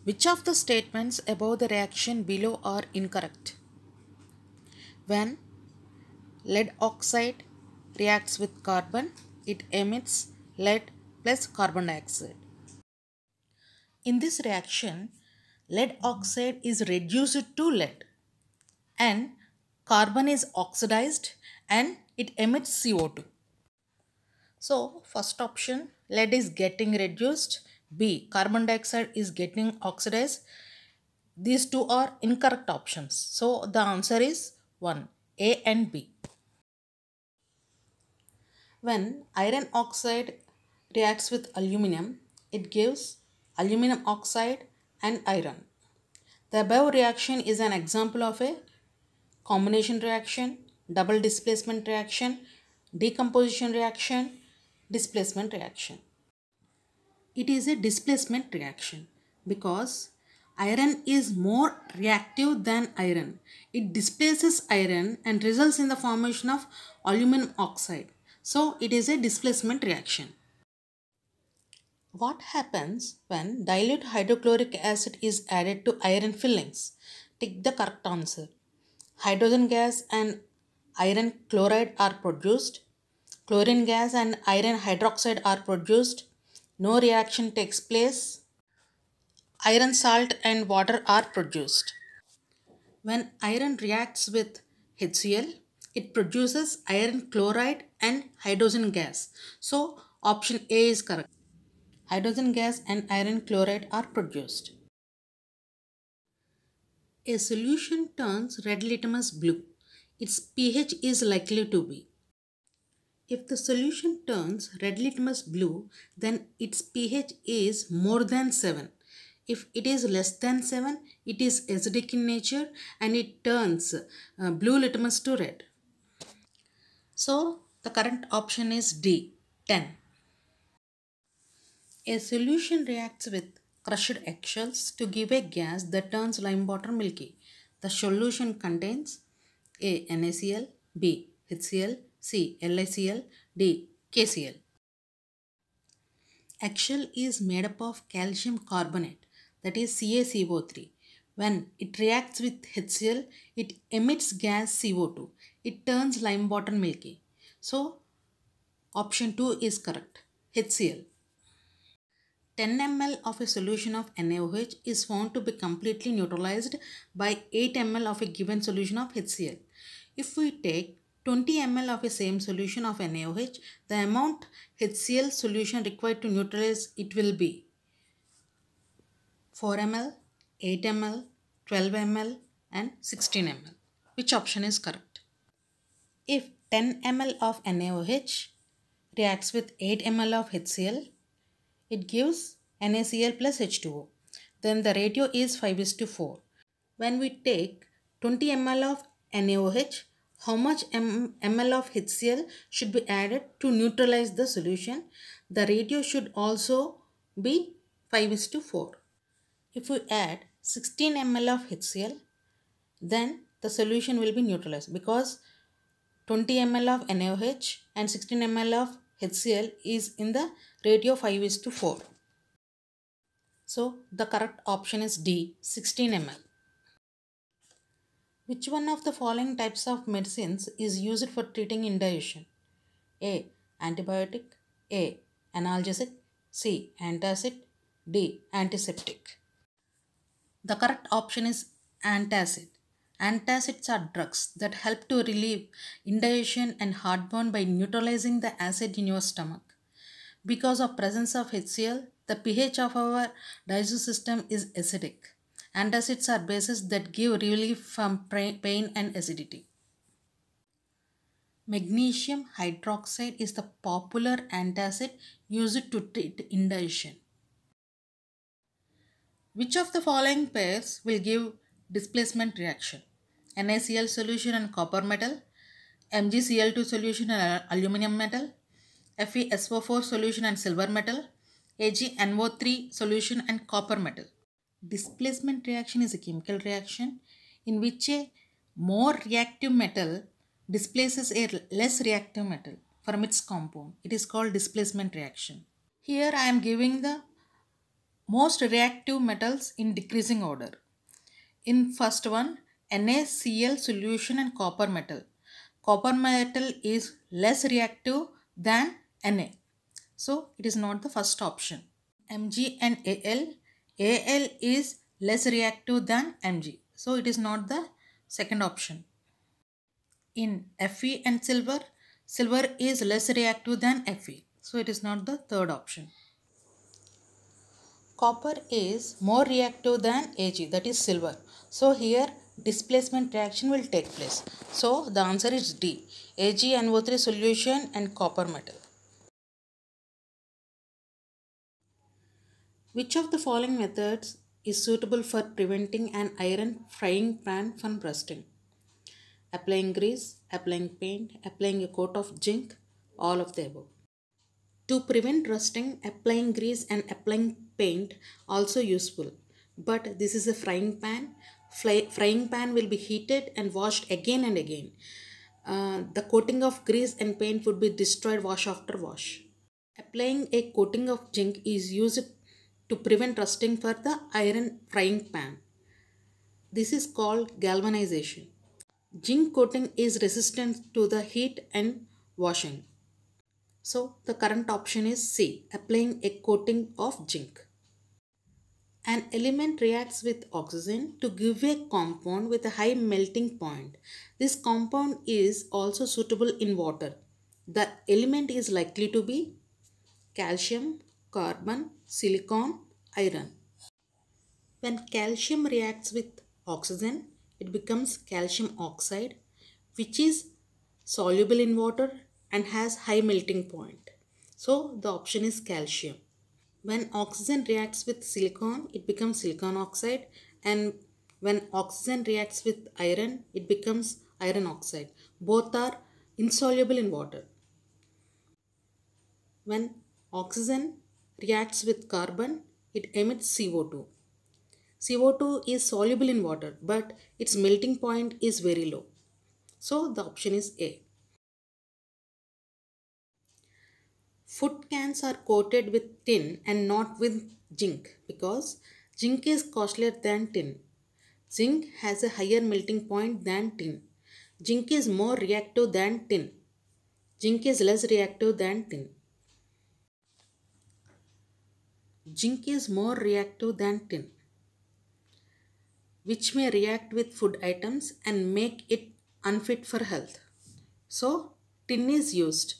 Which of the statements above the reaction below are incorrect? When lead oxide reacts with carbon, it emits lead plus carbon dioxide. In this reaction, lead oxide is reduced to lead and carbon is oxidized and it emits CO2. So, first option, lead is getting reduced. B, carbon dioxide is getting oxidized. These two are incorrect options. So, the answer is 1, A and B. When iron oxide reacts with aluminum, it gives aluminum oxide and iron. The above reaction is an example of a combination reaction, double displacement reaction, decomposition reaction, displacement reaction. It is a displacement reaction because iron is more reactive than iron. It displaces iron and results in the formation of aluminum oxide. So it is a displacement reaction. What happens when dilute hydrochloric acid is added to iron fillings? Take the correct answer. Hydrogen gas and iron chloride are produced. Chlorine gas and iron hydroxide are produced. No reaction takes place. Iron salt and water are produced. When iron reacts with HCl, it produces iron chloride and hydrogen gas. So option A is correct. Hydrogen gas and iron chloride are produced. A solution turns red litmus blue. Its pH is likely to be. If the solution turns red litmus blue, then its pH is more than 7. If it is less than 7, it is acidic in nature and it turns blue litmus to red. So, the correct option is D, 10. A solution reacts with crushed eggshells to give a gas that turns lime water milky. The solution contains A. NaCl, B. HCl, C. LiCl, D. KCl. Eggshell is made up of calcium carbonate, that is CaCO3. When it reacts with HCl, it emits gas CO2. It turns lime water milky. So, option 2 is correct. HCl. 10 ml of a solution of NaOH is found to be completely neutralized by 8 ml of a given solution of HCl. If we take 20 ml of a same solution of NaOH, the amount HCl solution required to neutralize it will be 4 ml, 8 ml, 12 ml and 16 ml. Which option is correct? If 10 ml of NaOH reacts with 8 ml of HCl, it gives NaCl plus H2O. Then the ratio is 5:4. When we take 20 ml of NaOH, how much ml of HCl should be added to neutralize the solution? The ratio should also be 5:4. If we add 16 ml of HCl, then the solution will be neutralized because 20 ml of NaOH and 16 ml of HCl is in the ratio 5:4. So the correct option is D, 16 ml. Which one of the following types of medicines is used for treating indigestion? A. Antibiotic. A. Analgesic. C. Antacid. D. Antiseptic. The correct option is antacid. Antacids are drugs that help to relieve indigestion and heartburn by neutralizing the acid in your stomach. Because of presence of HCl, the pH of our digestive system is acidic. Antacids are bases that give relief from pain and acidity. Magnesium hydroxide is the popular antacid used to treat indigestion. Which of the following pairs will give displacement reaction? NaCl solution and copper metal, MgCl2 solution and aluminum metal, FeSO4 solution and silver metal, AgNO3 solution and copper metal. Displacement reaction is a chemical reaction in which a more reactive metal displaces a less reactive metal from its compound. It is called displacement reaction. Here I am giving the Most reactive metals in decreasing order. In first one, NaCl solution and copper metal. Copper metal is less reactive than Na. So it is not the first option. Mg and Al. Al is less reactive than Mg. So it is not the second option. In Fe and silver, silver is less reactive than Fe. So it is not the third option. Copper is more reactive than Ag, that is silver. So here displacement reaction will take place. So the answer is D. AgNO3 solution and copper metal. Which of the following methods is suitable for preventing an iron frying pan from rusting? Applying grease, applying paint, applying a coat of zinc, all of the above. To prevent rusting, applying grease and applying paint also useful. But this is a frying pan. Frying pan will be heated and washed again and again. The coating of grease and paint would be destroyed wash after wash. Applying a coating of zinc is used to prevent rusting for the iron frying pan. This is called galvanization. Zinc coating is resistant to the heat and washing. So the correct option is C, applying a coating of zinc. An element reacts with oxygen to give a compound with a high melting point. This compound is also suitable in water. The element is likely to be calcium, carbon, silicon, iron. When calcium reacts with oxygen, it becomes calcium oxide, which is soluble in water and has high melting point. So the option is calcium. When oxygen reacts with silicon, it becomes silicon oxide, and when oxygen reacts with iron, it becomes iron oxide. Both are insoluble in water. When oxygen reacts with carbon, it emits CO2. CO2 is soluble in water, but its melting point is very low. So the option is A. Food cans are coated with tin and not with zinc because zinc is costlier than tin. Zinc has a higher melting point than tin. Zinc is more reactive than tin. Zinc is less reactive than tin. Zinc is more reactive than tin, which may react with food items and make it unfit for health. So, tin is used.